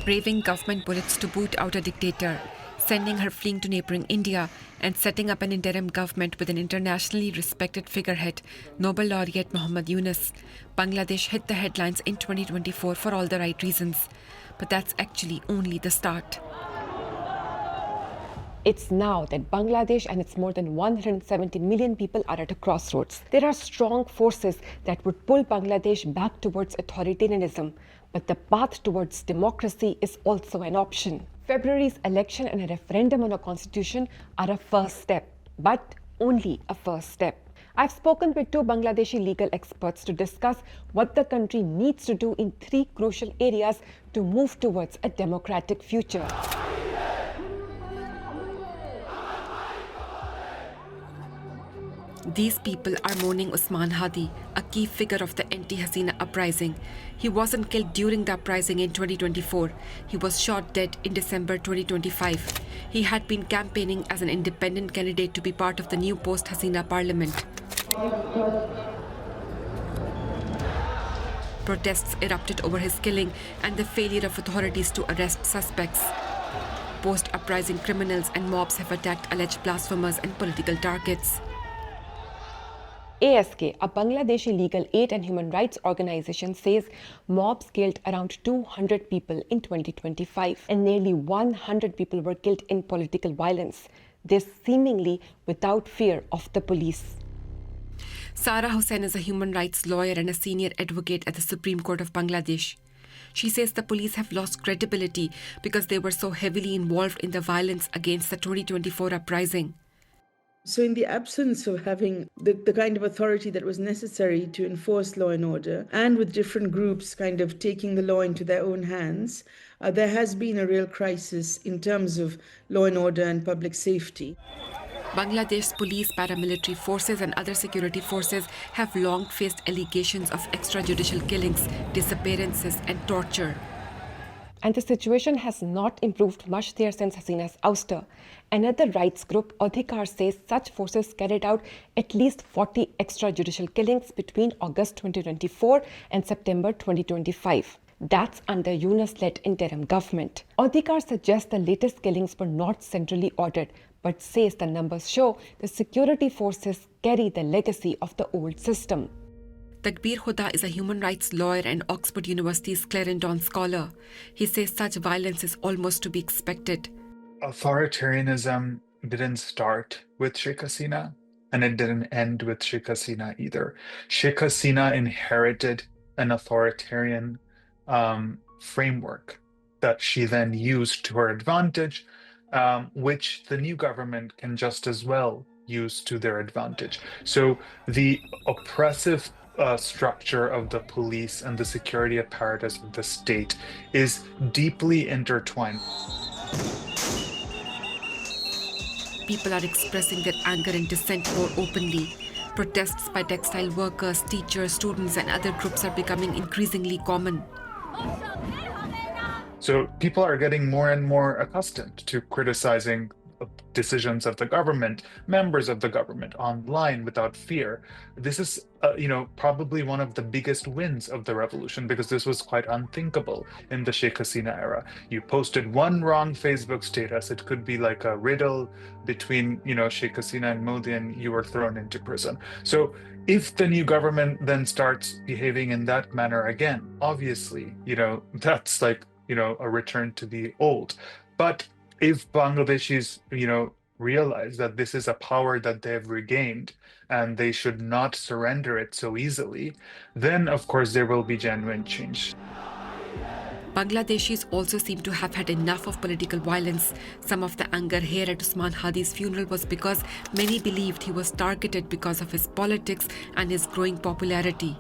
braving government bullets to boot out a dictator, sending her fleeing to neighbouring India, and setting up an interim government with an internationally respected figurehead, Nobel laureate Muhammad Yunus. Bangladesh hit the headlines in 2024 for all the right reasons. But that's actually only the start. It's now that Bangladesh and its more than 170 million people are at a crossroads. There are strong forces that would pull Bangladesh back towards authoritarianism, but the path towards democracy is also an option. February's election and a referendum on a constitution are a first step, but only a first step. I've spoken with two Bangladeshi legal experts to discuss what the country needs to do in three crucial areas to move towards a democratic future. These people are mourning Usman Hadi, a key figure of the anti-Hasina uprising. He wasn't killed during the uprising in 2024. He was shot dead in December 2025. He had been campaigning as an independent candidate to be part of the new post-Hasina parliament. Protests erupted over his killing and the failure of authorities to arrest suspects. Post-uprising criminals and mobs have attacked alleged blasphemers and political targets. ASK, a Bangladeshi legal aid and human rights organization, says mobs killed around 200 people in 2025 and nearly 100 people were killed in political violence, this seemingly without fear of the police. Sara Hussain is a human rights lawyer and a senior advocate at the Supreme Court of Bangladesh. She says the police have lost credibility because they were so heavily involved in the violence against the 2024 uprising. So in the absence of having the kind of authority that was necessary to enforce law and order, and with different groups kind of taking the law into their own hands, there has been a real crisis in terms of law and order and public safety. Bangladesh's police, paramilitary forces and other security forces have long faced allegations of extrajudicial killings, disappearances and torture. And the situation has not improved much there since Hasina's ouster. Another rights group, Adhikar, says such forces carried out at least 40 extrajudicial killings between August 2024 and September 2025. That's under Yunus-led interim government. Adhikar suggests the latest killings were not centrally ordered, but says the numbers show the security forces carry the legacy of the old system. Takbir Khuda is a human rights lawyer and Oxford University's Clarendon scholar. He says such violence is almost to be expected. Authoritarianism didn't start with Sheikh Hasina, and it didn't end with Sheikh Hasina either. Sheikh Hasina inherited an authoritarian framework that she then used to her advantage, which the new government can just as well use to their advantage. So the oppressive structure of the police and the security apparatus of the state is deeply intertwined. People are expressing their anger and dissent more openly. Protests by textile workers, teachers, students and other groups are becoming increasingly common. So people are getting more and more accustomed to criticizing decisions of the government, members of the government online without fear. This is, probably one of the biggest wins of the revolution, because this was quite unthinkable in the Sheikh Hasina era. You posted one wrong Facebook status, it could be like a riddle between, Sheikh Hasina and Modi, and you were thrown into prison. So if the new government then starts behaving in that manner again, obviously, that's like, a return to the old. But if Bangladeshis, realize that this is a power that they've regained and they should not surrender it so easily, then of course there will be genuine change. Bangladeshis also seem to have had enough of political violence. Some of the anger here at Usman Hadi's funeral was because many believed he was targeted because of his politics and his growing popularity.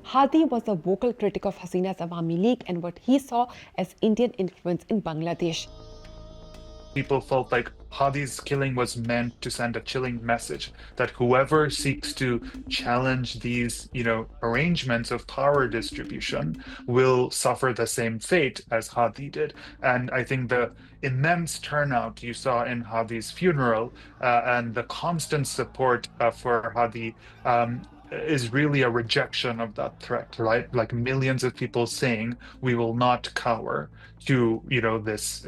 Hadi was a vocal critic of Hasina's Awami League and what he saw as Indian influence in Bangladesh. People felt like Hadi's killing was meant to send a chilling message that whoever seeks to challenge these, arrangements of power distribution will suffer the same fate as Hadi did. And I think the immense turnout you saw in Hadi's funeral and the constant support for Hadi is really a rejection of that threat, right? Like millions of people saying we will not cower to, this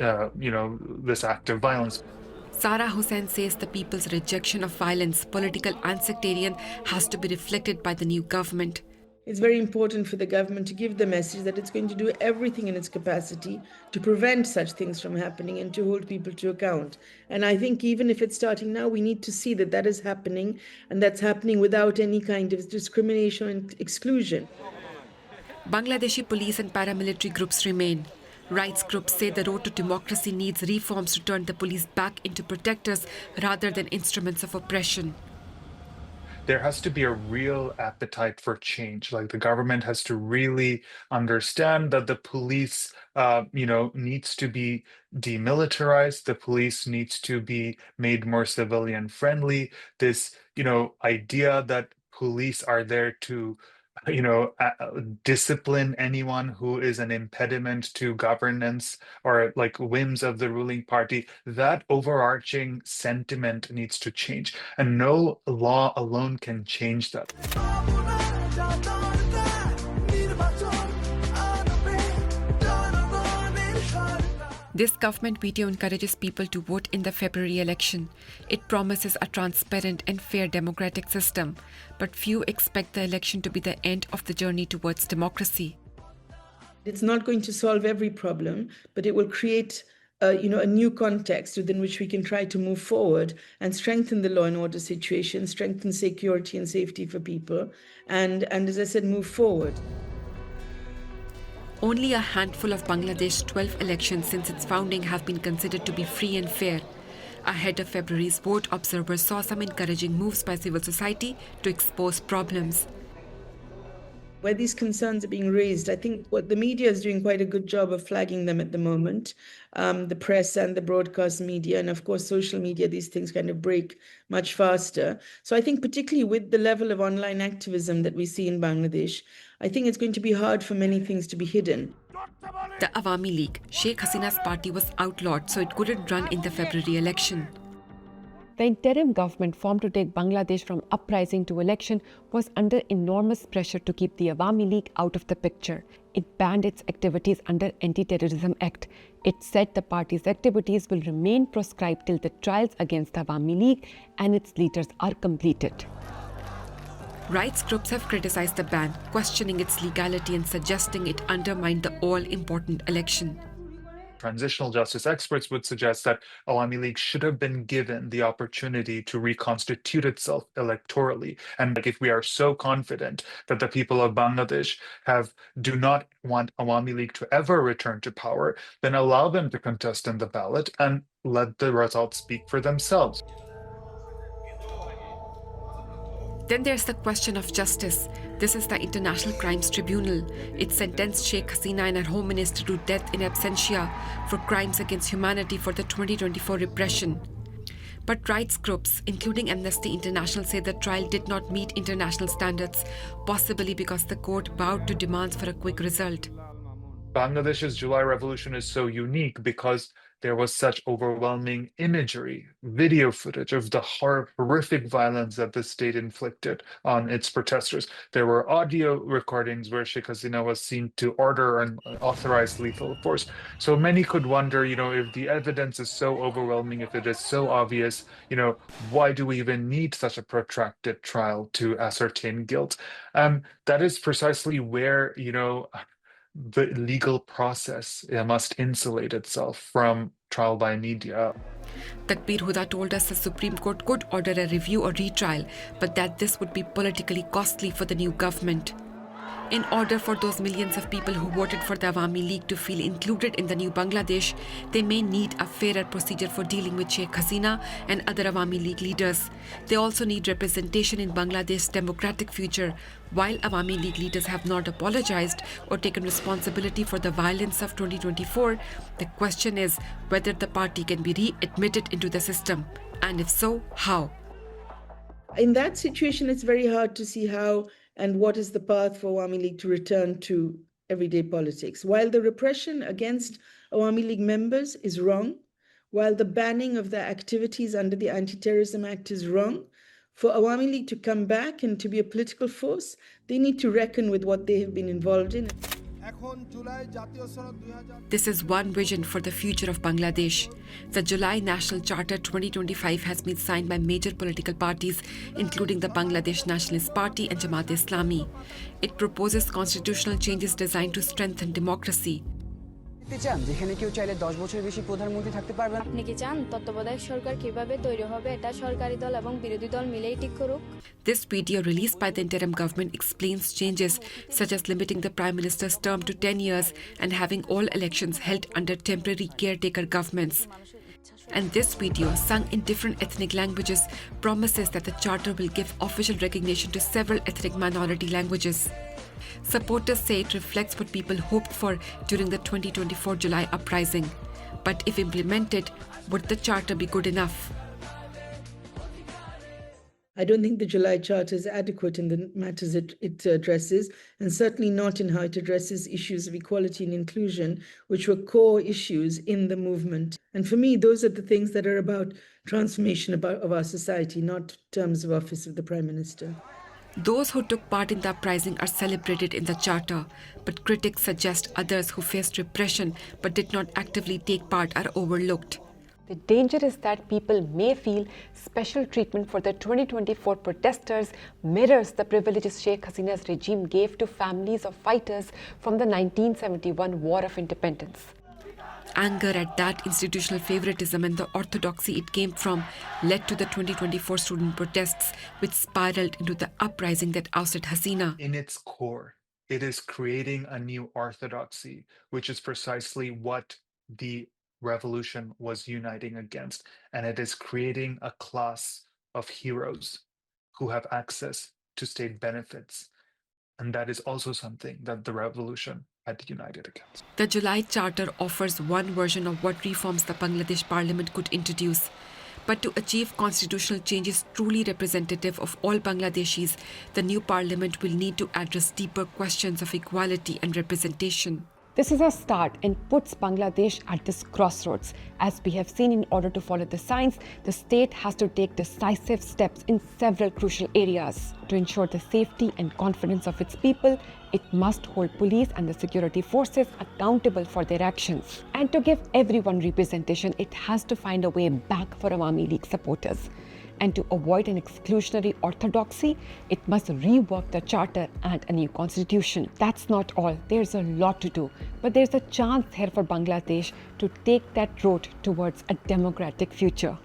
act of violence. Sara Hussain says the people's rejection of violence, political and sectarian, has to be reflected by the new government. It's very important for the government to give the message that it's going to do everything in its capacity to prevent such things from happening and to hold people to account. And I think even if it's starting now, we need to see that that is happening, and that's happening without any kind of discrimination and exclusion. Bangladeshi police and paramilitary groups remain. Rights groups say the road to democracy needs reforms to turn the police back into protectors rather than instruments of oppression. There has to be a real appetite for change. Like the government has to really understand that the police, needs to be demilitarized. The police needs to be made more civilian friendly. This, idea that police are there to discipline anyone who is an impediment to governance or like whims of the ruling party. That overarching sentiment needs to change, and no law alone can change that. This government veto encourages people to vote in the February election. It promises a transparent and fair democratic system, but few expect the election to be the end of the journey towards democracy. It's not going to solve every problem, but it will create a new context within which we can try to move forward and strengthen the law and order situation, strengthen security and safety for people, and as I said, move forward. Only a handful of Bangladesh's 12 elections since its founding have been considered to be free and fair. Ahead of February's vote, observers saw some encouraging moves by civil society to expose problems. Where these concerns are being raised, I think what the media is doing quite a good job of flagging them at the moment, the press and the broadcast media, and of course social media, these things kind of break much faster. So I think particularly with the level of online activism that we see in Bangladesh, I think it's going to be hard for many things to be hidden. The Awami League, Sheikh Hasina's party, was outlawed, so it couldn't run in the February election. The interim government formed to take Bangladesh from uprising to election was under enormous pressure to keep the Awami League out of the picture. It banned its activities under Anti-Terrorism Act. It said the party's activities will remain proscribed till the trials against the Awami League and its leaders are completed. Rights groups have criticized the ban, questioning its legality and suggesting it undermined the all-important election. Transitional justice experts would suggest that Awami League should have been given the opportunity to reconstitute itself electorally. And if we are so confident that the people of Bangladesh do not want Awami League to ever return to power, then allow them to contest in the ballot and let the results speak for themselves. Then there's the question of justice. This is the International Crimes Tribunal. It sentenced Sheikh Hasina and her Home Minister to death in absentia for crimes against humanity for the 2024 repression. But rights groups, including Amnesty International, say the trial did not meet international standards, possibly because the court bowed to demands for a quick result. Bangladesh's July Revolution is so unique because there was such overwhelming imagery, video footage of the horrific violence that the state inflicted on its protesters. There were audio recordings where Sheikh Hasina was seen to order and authorize lethal force. So many could wonder, if the evidence is so overwhelming, if it is so obvious, why do we even need such a protracted trial to ascertain guilt? That is precisely where, the legal process must insulate itself from trial by media. Takbir Huda told us the Supreme Court could order a review or retrial, but that this would be politically costly for the new government. In order for those millions of people who voted for the Awami League to feel included in the new Bangladesh, they may need a fairer procedure for dealing with Sheikh Hasina and other Awami League leaders. They also need representation in Bangladesh's democratic future. While Awami League leaders have not apologized or taken responsibility for the violence of 2024, the question is whether the party can be readmitted into the system, and if so, how. In that situation, it's very hard to see how and what is the path for Awami League to return to everyday politics. While the repression against Awami League members is wrong, while the banning of their activities under the Anti-Terrorism Act is wrong, For Awami League to come back and to be a political force, they need to reckon with what they have been involved in. This is one vision for the future of Bangladesh. The July National Charter 2025 has been signed by major political parties, including the Bangladesh Nationalist Party and Jamaat-e-Islami. It proposes constitutional changes designed to strengthen democracy. যেখানে কেউ চাইলে 10 বছরের বেশি প্রধানমন্ত্রী থাকতে পারবে না। আপনি কি চান তত্ত্বাবধায়ক সরকার কিভাবে তৈরি হবে এটা সরকারি দল এবং বিরোধী দল মিলেই ঠিক করুক? This video released by the interim government explains changes such as limiting the Prime Minister's term to 10 years and having all elections held under temporary caretaker governments. And this video, sung in different ethnic languages, promises that the charter will give official recognition to several ethnic minority languages. Supporters say it reflects what people hoped for during the 2024 July uprising. But if implemented, would the charter be good enough? I don't think the July Charter is adequate in the matters it addresses, and certainly not in how it addresses issues of equality and inclusion, which were core issues in the movement. And for me, those are the things that are about transformation of our society, not terms of office of the Prime Minister. Those who took part in the uprising are celebrated in the charter, but critics suggest others who faced repression but did not actively take part are overlooked. The danger is that people may feel special treatment for the 2024 protesters mirrors the privileges Sheikh Hasina's regime gave to families of fighters from the 1971 War of Independence. Anger at that institutional favoritism and the orthodoxy it came from led to the 2024 student protests, which spiraled into the uprising that ousted Hasina. In its core, it is creating a new orthodoxy, which is precisely what the revolution was uniting against. And it is creating a class of heroes who have access to state benefits. And that is also something that the revolution had united against. The July Charter offers one version of what reforms the Bangladesh Parliament could introduce. But to achieve constitutional changes truly representative of all Bangladeshis, the new parliament will need to address deeper questions of equality and representation. This is a start and puts Bangladesh at this crossroads. As we have seen, in order to follow the signs, the state has to take decisive steps in several crucial areas. To ensure the safety and confidence of its people, it must hold police and the security forces accountable for their actions. And to give everyone representation, it has to find a way back for Awami League supporters. And to avoid an exclusionary orthodoxy, it must rework the charter and a new constitution. That's not all. There's a lot to do. But there's a chance here for Bangladesh to take that road towards a democratic future.